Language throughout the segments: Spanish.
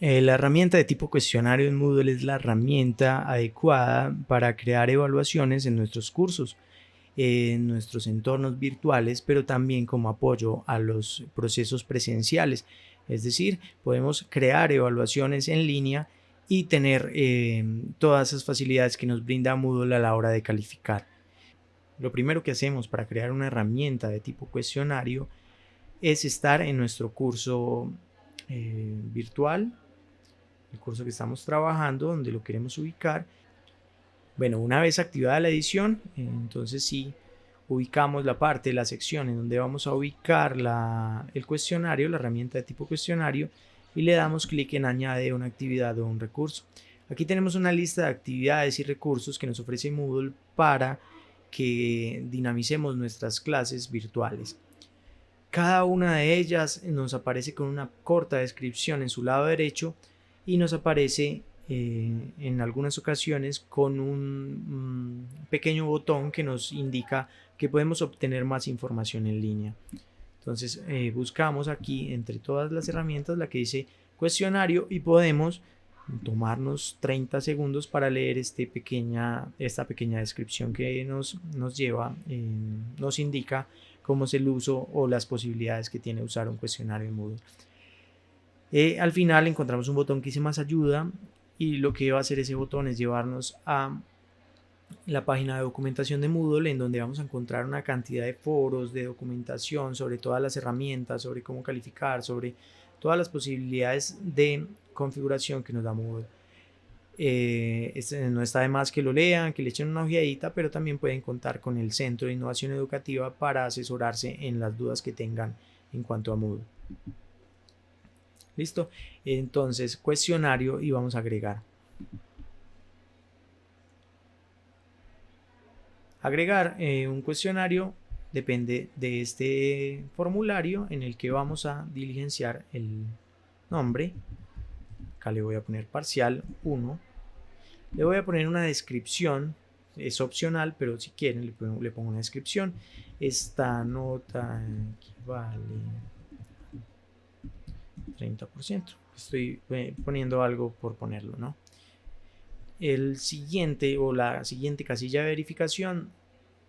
La herramienta de tipo cuestionario en Moodle es la herramienta adecuada para crear evaluaciones en nuestros cursos, en nuestros entornos virtuales, pero también como apoyo a los procesos presenciales. Es decir, podemos crear evaluaciones en línea y tener todas esas facilidades que nos brinda Moodle a la hora de calificar. Lo primero que hacemos para crear una herramienta de tipo cuestionario es estar en nuestro curso virtual, el curso que estamos trabajando, donde lo queremos ubicar. Bueno, una vez activada la edición, entonces sí, ubicamos la parte, la sección en donde vamos a ubicar el cuestionario, la herramienta de tipo cuestionario, y le damos clic en añade una actividad o un recurso. Aquí tenemos una lista de actividades y recursos que nos ofrece Moodle para que dinamicemos nuestras clases virtuales. Cada una de ellas nos aparece con una corta descripción en su lado derecho y nos aparece en algunas ocasiones con un pequeño botón que nos indica que podemos obtener más información en línea. Entonces buscamos aquí entre todas las herramientas la que dice cuestionario y podemos tomarnos 30 segundos para leer esta pequeña descripción que nos lleva, nos indica cómo es el uso o las posibilidades que tiene usar un cuestionario en Moodle. Al final encontramos un botón que dice más ayuda y lo que va a hacer ese botón es llevarnos a la página de documentación de Moodle, en donde vamos a encontrar una cantidad de foros de documentación sobre todas las herramientas, sobre cómo calificar, sobre todas las posibilidades de configuración que nos da Moodle. No está de más que lo lean, que le echen una ojeadita, pero también pueden contar con el Centro de Innovación Educativa para asesorarse en las dudas que tengan en cuanto a Moodle. Listo, entonces cuestionario y vamos a agregar. Agregar un cuestionario depende de este formulario en el que vamos a diligenciar el nombre. Acá le voy a poner parcial 1. Le voy a poner una descripción, es opcional, pero si quieren le pongo una descripción. Esta nota equivale a 30%. Estoy poniendo algo por ponerlo, ¿no? El siguiente o la siguiente casilla de verificación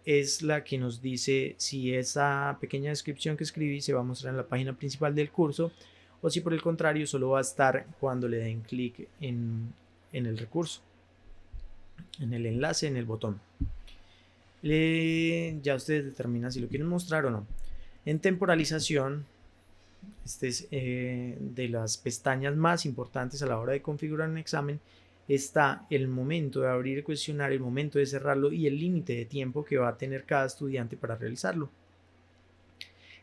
es la que nos dice si esa pequeña descripción que escribí se va a mostrar en la página principal del curso o si por el contrario solo va a estar cuando le den clic en el recurso, en el enlace, en el botón. Ya ustedes determinan si lo quieren mostrar o no. En temporalización, este es de las pestañas más importantes a la hora de configurar un examen. Está el momento de abrir el cuestionario, el momento de cerrarlo y el límite de tiempo que va a tener cada estudiante para realizarlo.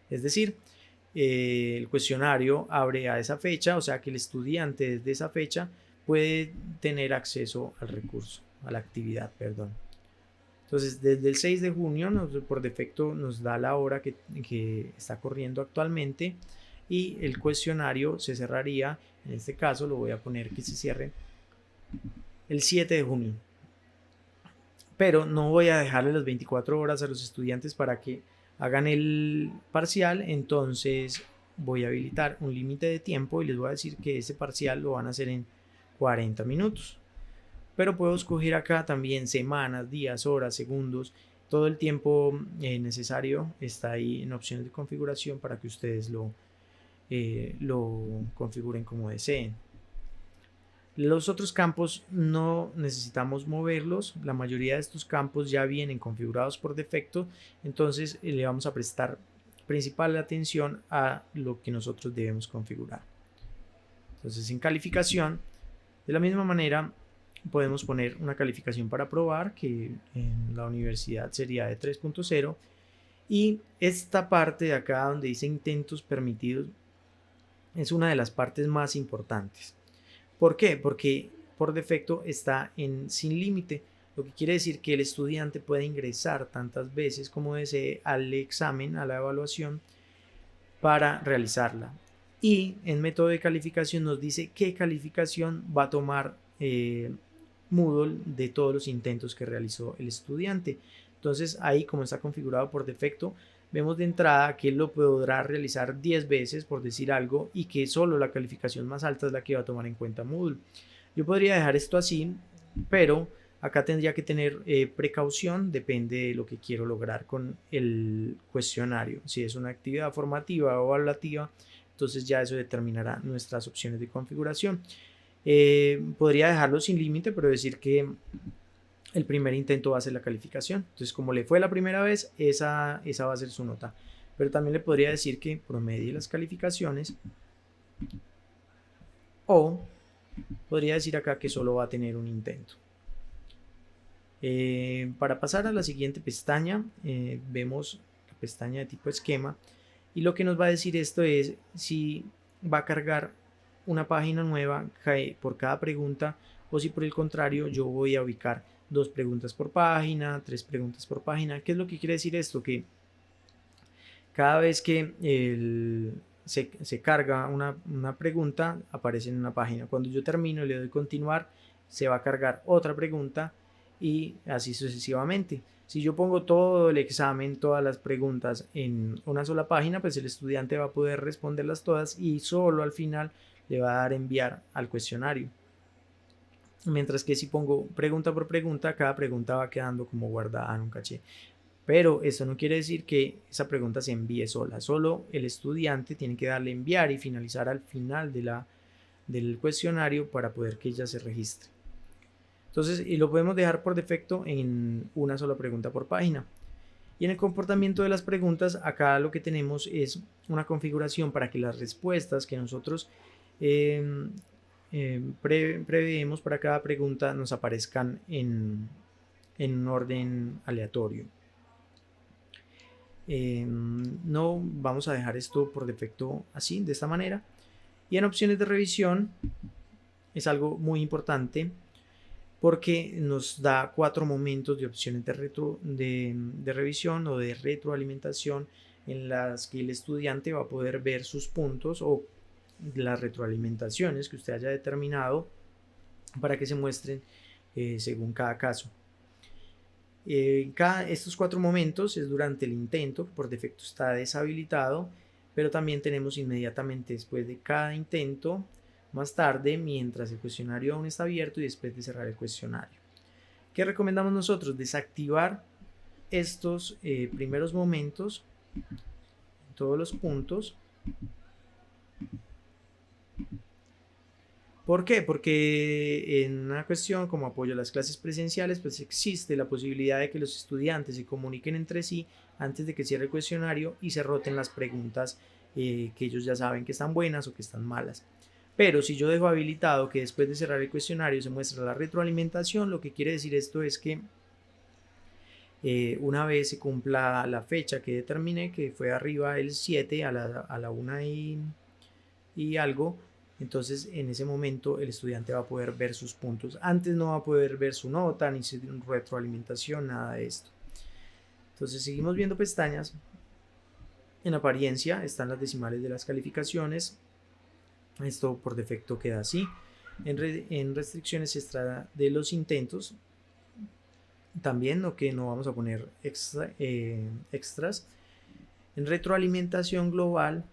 Es decir, el cuestionario abre a esa fecha, o sea que el estudiante desde esa fecha puede tener acceso al recurso, a la actividad, perdón. Entonces, desde el 6 de junio, por defecto nos da la hora que está corriendo actualmente y el cuestionario se cerraría, en este caso lo voy a poner que se cierre el 7 de junio. Pero no voy a dejarle las 24 horas a los estudiantes para que hagan el parcial, entonces voy a habilitar un límite de tiempo y les voy a decir que ese parcial lo van a hacer en 40 minutos. Pero puedo escoger acá también semanas, días, horas, segundos, todo el tiempo necesario está ahí en opciones de configuración para que ustedes lo configuren como deseen. Los otros campos no necesitamos moverlos, la mayoría de estos campos ya vienen configurados por defecto, entonces le vamos a prestar principal atención a lo que nosotros debemos configurar. Entonces en calificación, de la misma manera, podemos poner una calificación para aprobar, que en la universidad sería de 3.0, y esta parte de acá donde dice intentos permitidos es una de las partes más importantes. ¿Por qué? Porque por defecto está en sin límite, lo que quiere decir que el estudiante puede ingresar tantas veces como desee al examen, a la evaluación, para realizarla. Y en método de calificación nos dice qué calificación va a tomar Moodle de todos los intentos que realizó el estudiante. Entonces ahí, como está configurado por defecto, vemos de entrada que él lo podrá realizar 10 veces, por decir algo, y que solo la calificación más alta es la que va a tomar en cuenta Moodle. Yo podría dejar esto así, pero acá tendría que tener precaución, depende de lo que quiero lograr con el cuestionario. Si es una actividad formativa o evaluativa, entonces ya eso determinará nuestras opciones de configuración. Podría dejarlo sin límite, pero decir que el primer intento va a ser la calificación. Entonces, como le fue la primera vez, esa va a ser su nota. Pero también le podría decir que promedie las calificaciones, o podría decir acá que solo va a tener un intento. Para pasar a la siguiente pestaña, vemos la pestaña de tipo esquema, y lo que nos va a decir esto es si va a cargar una página nueva por cada pregunta, o si por el contrario yo voy a ubicar 2 preguntas por página, 3 preguntas por página. ¿Qué es lo que quiere decir esto? Que cada vez que se carga una pregunta, aparece en una página. Cuando yo termino y le doy continuar, se va a cargar otra pregunta, y así sucesivamente. Si yo pongo todo el examen, todas las preguntas en una sola página, pues el estudiante va a poder responderlas todas y solo al final le va a dar enviar al cuestionario. Mientras que si pongo pregunta por pregunta, cada pregunta va quedando como guardada en un caché. Pero eso no quiere decir que esa pregunta se envíe sola. Solo el estudiante tiene que darle enviar y finalizar al final del cuestionario para poder que ella se registre. Entonces, y lo podemos dejar por defecto en una sola pregunta por página. Y en el comportamiento de las preguntas, acá lo que tenemos es una configuración para que las respuestas que nosotros preveemos para cada pregunta nos aparezcan en un orden aleatorio. No vamos a dejar esto por defecto así, de esta manera. Y en opciones de revisión es algo muy importante, porque nos da 4 momentos de opciones de revisión o de retroalimentación, en las que el estudiante va a poder ver sus puntos o las retroalimentaciones que usted haya determinado para que se muestren según cada caso. Estos 4 momentos es durante el intento, que por defecto está deshabilitado, pero también tenemos inmediatamente después de cada intento, más tarde, mientras el cuestionario aún está abierto, y después de cerrar el cuestionario. ¿Qué recomendamos nosotros? Desactivar estos primeros momentos en todos los puntos. ¿Por qué? Porque en una cuestión como apoyo a las clases presenciales, pues existe la posibilidad de que los estudiantes se comuniquen entre sí antes de que cierre el cuestionario y se roten las preguntas que ellos ya saben que están buenas o que están malas. Pero si yo dejo habilitado que después de cerrar el cuestionario se muestra la retroalimentación, lo que quiere decir esto es que una vez se cumpla la fecha que determiné, que fue arriba el 7 a la 1 y algo, entonces en ese momento el estudiante va a poder ver sus puntos. Antes no va a poder ver su nota, ni su retroalimentación, nada de esto. Entonces seguimos viendo pestañas. En apariencia están las decimales de las calificaciones. Esto por defecto queda así. En restricciones extra de los intentos, también lo que no vamos a poner extras. En retroalimentación global,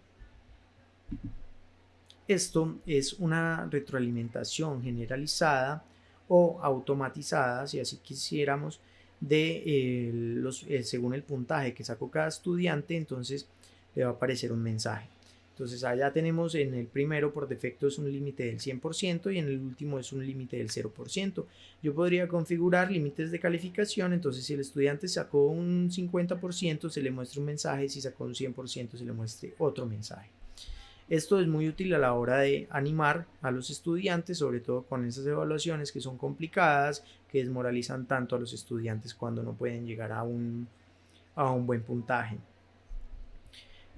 esto es una retroalimentación generalizada o automatizada, si así quisiéramos, según el puntaje que sacó cada estudiante, entonces le va a aparecer un mensaje. Entonces allá tenemos, en el primero por defecto es un límite del 100% y en el último es un límite del 0%. Yo podría configurar límites de calificación, entonces si el estudiante sacó un 50% se le muestra un mensaje, si sacó un 100% se le muestre otro mensaje. Esto es muy útil a la hora de animar a los estudiantes, sobre todo con esas evaluaciones que son complicadas, que desmoralizan tanto a los estudiantes cuando no pueden llegar a un buen puntaje.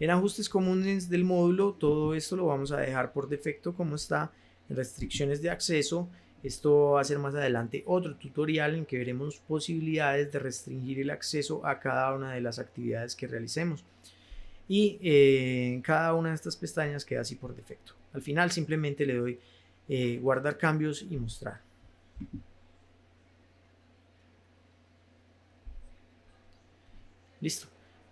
En ajustes comunes del módulo, todo esto lo vamos a dejar por defecto como está. En restricciones de acceso, esto va a ser más adelante otro tutorial en que veremos posibilidades de restringir el acceso a cada una de las actividades que realicemos. Y cada una de estas pestañas queda así por defecto. Al final simplemente le doy guardar cambios y mostrar. Listo.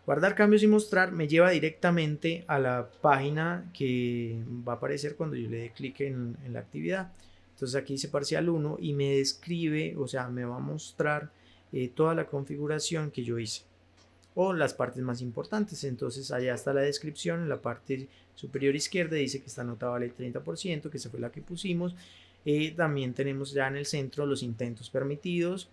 Guardar cambios y mostrar me lleva directamente a la página que va a aparecer cuando yo le dé clic en la actividad. Entonces aquí dice parcial 1 y me describe, o sea, me va a mostrar toda la configuración que yo hice o las partes más importantes. Entonces allá está la descripción, en la parte superior izquierda dice que esta nota vale 30%, que esa fue la que pusimos. También tenemos ya en el centro los intentos permitidos,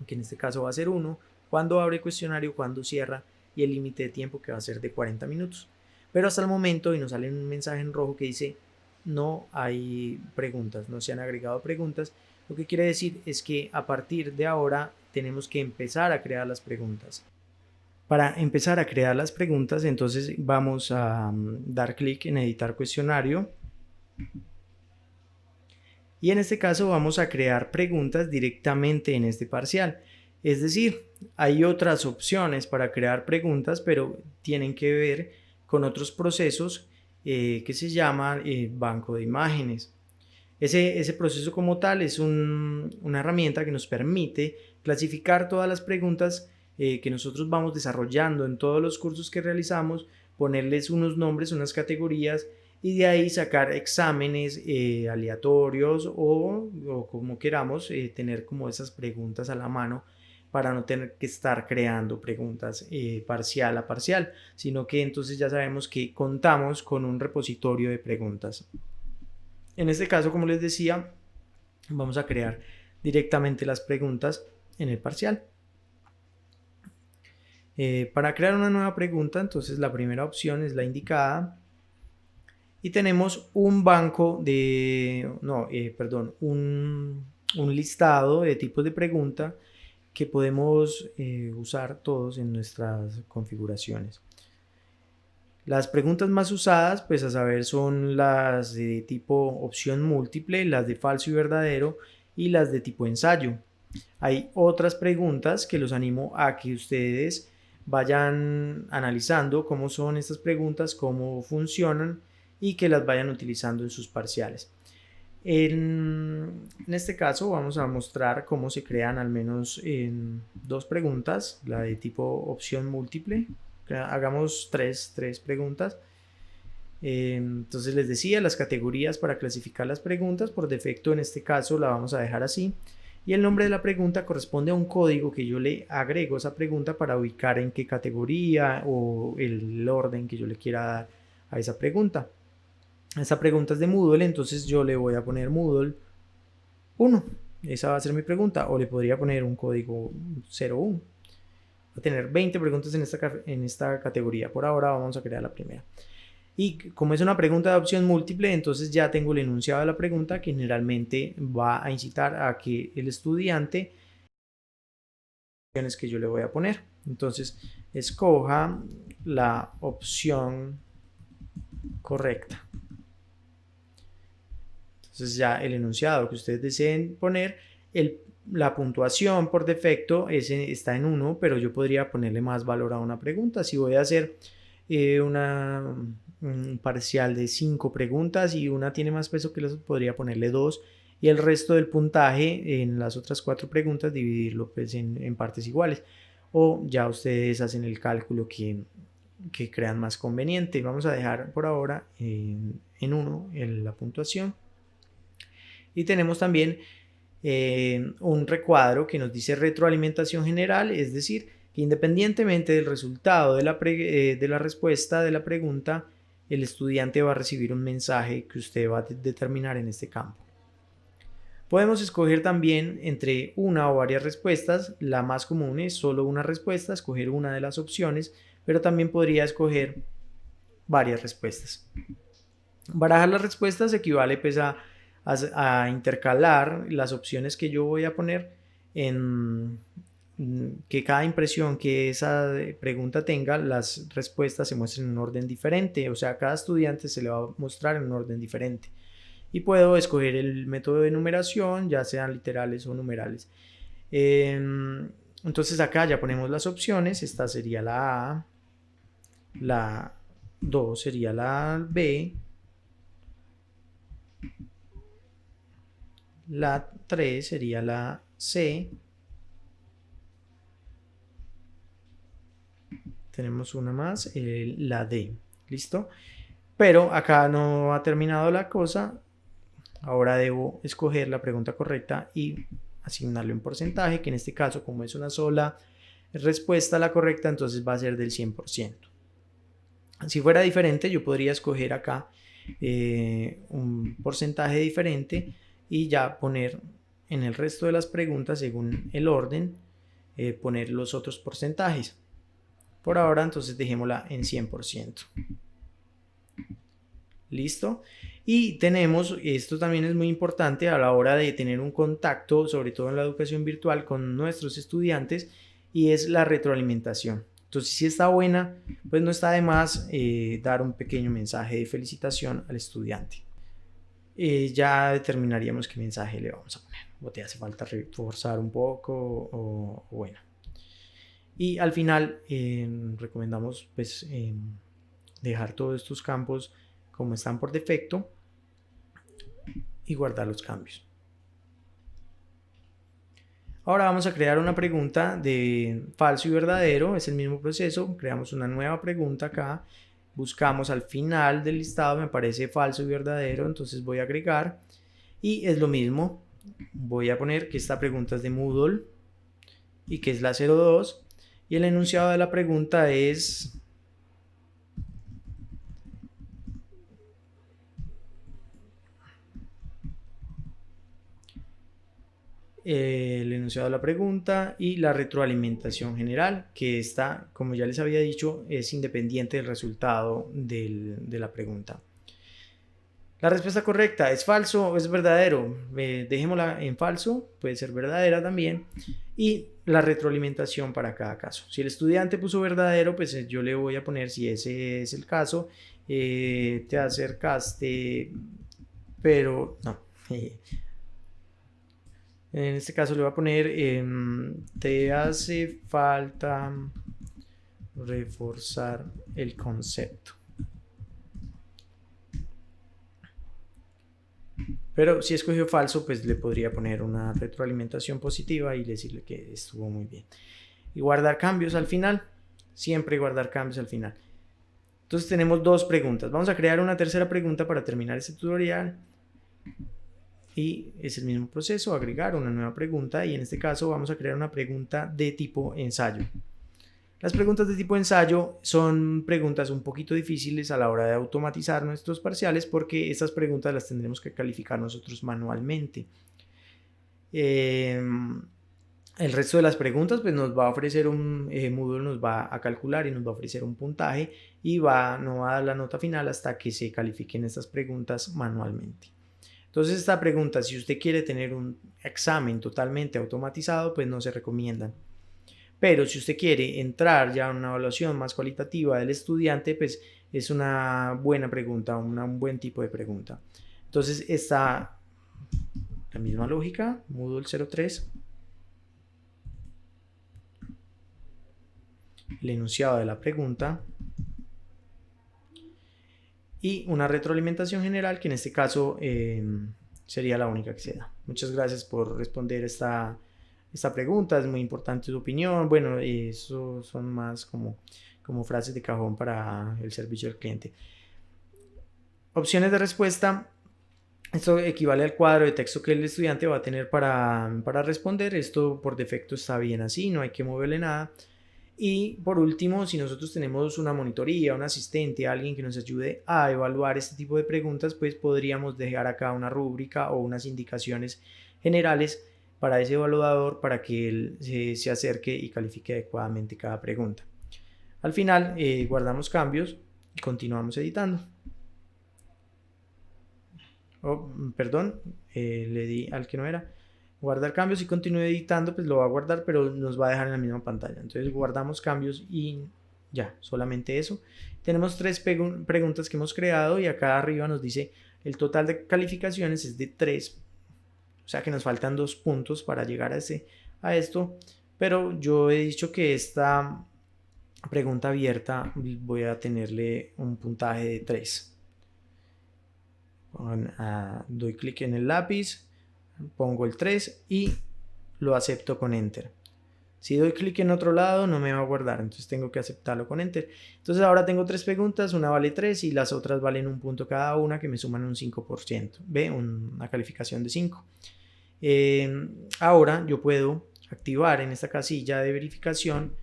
que en este caso va a ser 1, cuando abre el cuestionario, cuando cierra, y el límite de tiempo, que va a ser de 40 minutos. Pero hasta el momento, y nos sale un mensaje en rojo que dice no hay preguntas, no se han agregado preguntas. Lo que quiere decir es que a partir de ahora tenemos que empezar a crear las preguntas. Para empezar a crear las preguntas, entonces vamos a dar clic en editar cuestionario. Y en este caso vamos a crear preguntas directamente en este parcial. Es decir, hay otras opciones para crear preguntas, pero tienen que ver con otros procesos que se llama banco de imágenes. Ese proceso como tal es una herramienta que nos permite clasificar todas las preguntas que nosotros vamos desarrollando en todos los cursos que realizamos, ponerles unos nombres, unas categorías y de ahí sacar exámenes aleatorios o como queramos tener como esas preguntas a la mano para no tener que estar creando preguntas parcial a parcial, sino que entonces ya sabemos que contamos con un repositorio de preguntas. En este caso, como les decía, vamos a crear directamente las preguntas en el parcial. Para crear una nueva pregunta, entonces la primera opción es la indicada y tenemos un banco de, un listado de tipos de pregunta que podemos usar todos en nuestras configuraciones. Las preguntas más usadas, pues a saber, son las de tipo opción múltiple, las de falso y verdadero y las de tipo ensayo. Hay otras preguntas que los animo a que ustedes vayan analizando cómo son estas preguntas, cómo funcionan y que las vayan utilizando en sus parciales. En este caso vamos a mostrar cómo se crean al menos en dos preguntas, la de tipo opción múltiple. Hagamos tres preguntas. Entonces les decía, las categorías para clasificar las preguntas, por defecto en este caso la vamos a dejar así. Y el nombre de la pregunta corresponde a un código que yo le agrego a esa pregunta para ubicar en qué categoría o el orden que yo le quiera dar a esa pregunta. Esta pregunta es de Moodle, entonces yo le voy a poner Moodle 1. Esa va a ser mi pregunta. O le podría poner un código 01. Va a tener 20 preguntas en esta categoría. Por ahora vamos a crear la primera. Y como es una pregunta de opción múltiple, entonces ya tengo el enunciado de la pregunta que generalmente va a incitar a que el estudiante que yo le voy a poner. Entonces escoja la opción correcta. Entonces ya el enunciado que ustedes deseen poner, la puntuación por defecto está en 1, pero yo podría ponerle más valor a una pregunta. Si voy a hacer un parcial de 5 preguntas y una tiene más peso que las, podría ponerle 2 y el resto del puntaje en las otras 4 preguntas dividirlo pues en partes iguales. O ya ustedes hacen el cálculo que crean más conveniente. Vamos a dejar por ahora en 1 la puntuación. Y tenemos también un recuadro que nos dice retroalimentación general, es decir, que independientemente del resultado de la respuesta de la pregunta, el estudiante va a recibir un mensaje que usted va a determinar en este campo. Podemos escoger también entre una o varias respuestas. La más común es solo una respuesta, escoger una de las opciones, pero también podría escoger varias respuestas. Barajar las respuestas equivale pues a intercalar las opciones que yo voy a poner en que cada impresión que esa pregunta tenga, las respuestas se muestren en un orden diferente, o sea, a cada estudiante se le va a mostrar en un orden diferente. Y puedo escoger el método de numeración, ya sean literales o numerales. Entonces acá ya ponemos las opciones, esta sería la A, la 2 sería la B, la 3 sería la C, tenemos una más, la D. ¿Listo? Pero acá no ha terminado la cosa. Ahora debo escoger la pregunta correcta y asignarle un porcentaje, que en este caso, como es una sola respuesta a la correcta, entonces va a ser del 100%. Si fuera diferente, yo podría escoger acá un porcentaje diferente y ya poner en el resto de las preguntas, según el orden, poner los otros porcentajes. Por ahora, entonces dejémosla en 100%. ¿Listo? Y tenemos, esto también es muy importante a la hora de tener un contacto, sobre todo en la educación virtual, con nuestros estudiantes, y es la retroalimentación. Entonces, si está buena, pues no está de más dar un pequeño mensaje de felicitación al estudiante. Ya determinaríamos qué mensaje le vamos a poner. O te hace falta reforzar un poco, o bueno. Y al final recomendamos pues dejar todos estos campos como están por defecto y guardar los cambios. Ahora vamos a crear una pregunta de falso y verdadero. Es el mismo proceso. Creamos una nueva pregunta acá. Buscamos al final del listado, me aparece falso y verdadero, entonces voy a agregar. Y es lo mismo. Voy a poner que esta pregunta es de Moodle y que es la 02. Y el enunciado de la pregunta es... el enunciado de la pregunta y la retroalimentación general, que está, como ya les había dicho, es independiente del resultado de la pregunta. La respuesta correcta es falso o es verdadero. Dejémosla en falso, puede ser verdadera también. Y la retroalimentación para cada caso. Si el estudiante puso verdadero, pues yo le voy a poner, si ese es el caso, te acercaste, pero no. En este caso le voy a poner, te hace falta reforzar el concepto. Pero si escogió falso, pues le podría poner una retroalimentación positiva y decirle que estuvo muy bien. Y guardar cambios al final. Siempre guardar cambios al final. Entonces tenemos dos preguntas. Vamos a crear una tercera pregunta para terminar este tutorial. Y es el mismo proceso, agregar una nueva pregunta, y en este caso vamos a crear una pregunta de tipo ensayo. Las preguntas de tipo ensayo son preguntas un poquito difíciles a la hora de automatizar nuestros parciales, porque estas preguntas las tendremos que calificar nosotros manualmente. El resto de las preguntas pues nos va a ofrecer Moodle nos va a calcular y nos va a ofrecer un puntaje, y no va a dar la nota final hasta que se califiquen estas preguntas manualmente. Entonces esta pregunta, si usted quiere tener un examen totalmente automatizado, pues no se recomiendan. Pero si usted quiere entrar ya a una evaluación más cualitativa del estudiante, pues es una buena pregunta, un buen tipo de pregunta. Entonces está la misma lógica, Moodle 03, el enunciado de la pregunta y una retroalimentación general, que en este caso sería la única que se da. Muchas gracias por responder esta pregunta, es muy importante su opinión. Bueno, eso son más como frases de cajón para el servicio al cliente. Opciones de respuesta. Esto equivale al cuadro de texto que el estudiante va a tener para responder. Esto por defecto está bien así, no hay que moverle nada. Y por último, si nosotros tenemos una monitoría, un asistente, alguien que nos ayude a evaluar este tipo de preguntas, pues podríamos dejar acá una rúbrica o unas indicaciones generales para ese evaluador, para que él se acerque y califique adecuadamente cada pregunta. Al final guardamos cambios y continuamos editando. Perdón, le di al que no era. Guardar cambios y continúe editando, pues lo va a guardar, pero nos va a dejar en la misma pantalla. Entonces guardamos cambios y ya, solamente eso. Tenemos 3 preguntas que hemos creado, y acá arriba nos dice el total de calificaciones es de 3. O sea que nos faltan 2 puntos para llegar a esto. Pero yo he dicho que esta pregunta abierta voy a tenerle un puntaje de 3. Doy clic en el lápiz, pongo el 3 y lo acepto con Enter. Si doy clic en otro lado no me va a guardar, entonces tengo que aceptarlo con Enter. Entonces ahora tengo 3 preguntas, una vale 3 y las otras valen 1 punto cada una, que me suman un 5%. ¿Ve? Una calificación de 5. Ahora yo puedo activar en esta casilla de verificación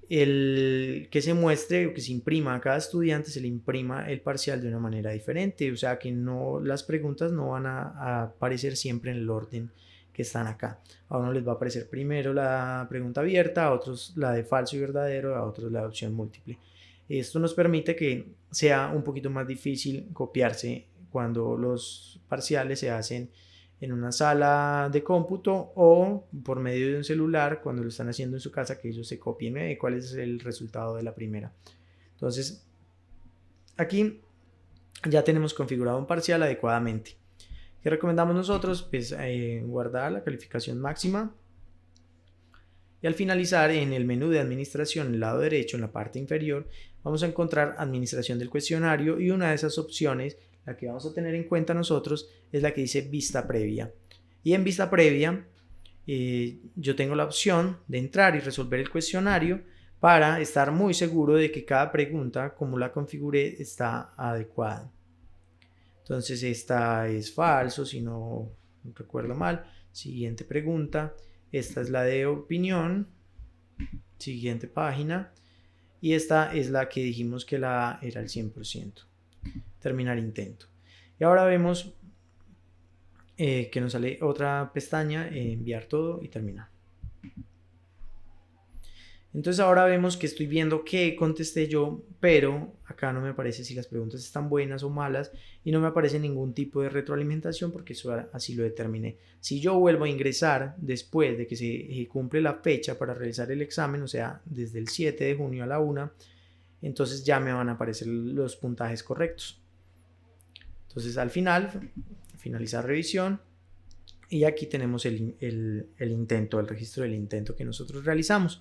el que se muestre o que se imprima a cada estudiante, se le imprima el parcial de una manera diferente, o sea que no, las preguntas no van a aparecer siempre en el orden que están acá. A uno les va a aparecer primero la pregunta abierta, a otros la de falso y verdadero, a otros la de opción múltiple. Esto nos permite que sea un poquito más difícil copiarse cuando los parciales se hacen en una sala de cómputo o por medio de un celular cuando lo están haciendo en su casa, que ellos se copien cuál es el resultado de la primera. Entonces, aquí ya tenemos configurado un parcial adecuadamente. ¿Qué recomendamos nosotros? Pues guardar la calificación máxima. Y al finalizar, en el menú de administración, en el lado derecho, en la parte inferior, vamos a encontrar administración del cuestionario y una de esas opciones, la que vamos a tener en cuenta nosotros, es la que dice vista previa. Y en vista previa, yo tengo la opción de entrar y resolver el cuestionario para estar muy seguro de que cada pregunta, como la configuré, está adecuada. Entonces esta es falso, si no recuerdo mal. Siguiente pregunta. Esta es la de opinión. Siguiente página. Y esta es la que dijimos que era el 100%. Terminar intento. Y ahora vemos que nos sale otra pestaña, enviar todo y terminar. Entonces ahora vemos que estoy viendo qué contesté yo, pero acá no me aparece si las preguntas están buenas o malas y no me aparece ningún tipo de retroalimentación porque eso así lo determiné. Si yo vuelvo a ingresar después de que se cumple la fecha para realizar el examen, o sea, desde el 7 de junio a la 1, entonces ya me van a aparecer los puntajes correctos. Entonces al final, finalizar revisión y aquí tenemos el intento, el registro del intento que nosotros realizamos.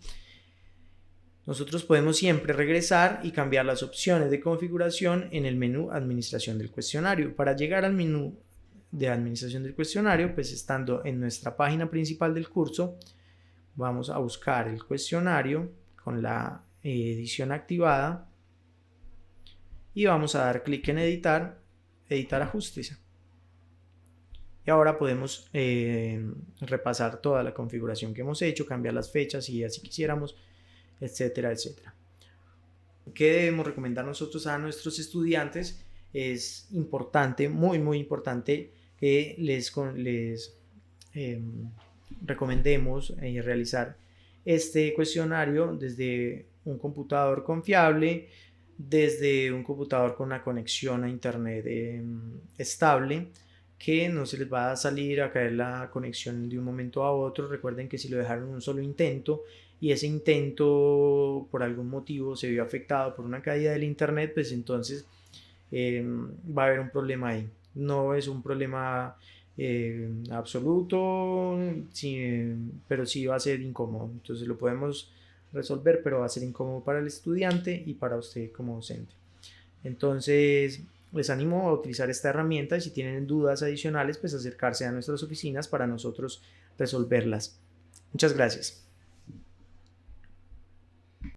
Nosotros podemos siempre regresar y cambiar las opciones de configuración en el menú Administración del cuestionario. Para llegar al menú de Administración del cuestionario, pues estando en nuestra página principal del curso, vamos a buscar el cuestionario con la edición activada y vamos a dar clic en editar ajustes. Y ahora podemos repasar toda la configuración que hemos hecho, cambiar las fechas si así quisiéramos, etcétera, etcétera. ¿Qué debemos recomendar nosotros a nuestros estudiantes? Es importante, muy importante, que les recomendemos realizar este cuestionario desde un computador confiable, desde un computador con una conexión a internet estable, que no se les va a salir a caer la conexión de un momento a otro. Recuerden que si lo dejaron en un solo intento y ese intento por algún motivo se vio afectado por una caída del internet, pues entonces va a haber un problema ahí. No es un problema absoluto, sí, pero sí va a ser incómodo. Entonces lo podemos resolver, pero va a ser incómodo para el estudiante y para usted como docente. Entonces les animo a utilizar esta herramienta y si tienen dudas adicionales, pues acercarse a nuestras oficinas para nosotros resolverlas. Muchas gracias.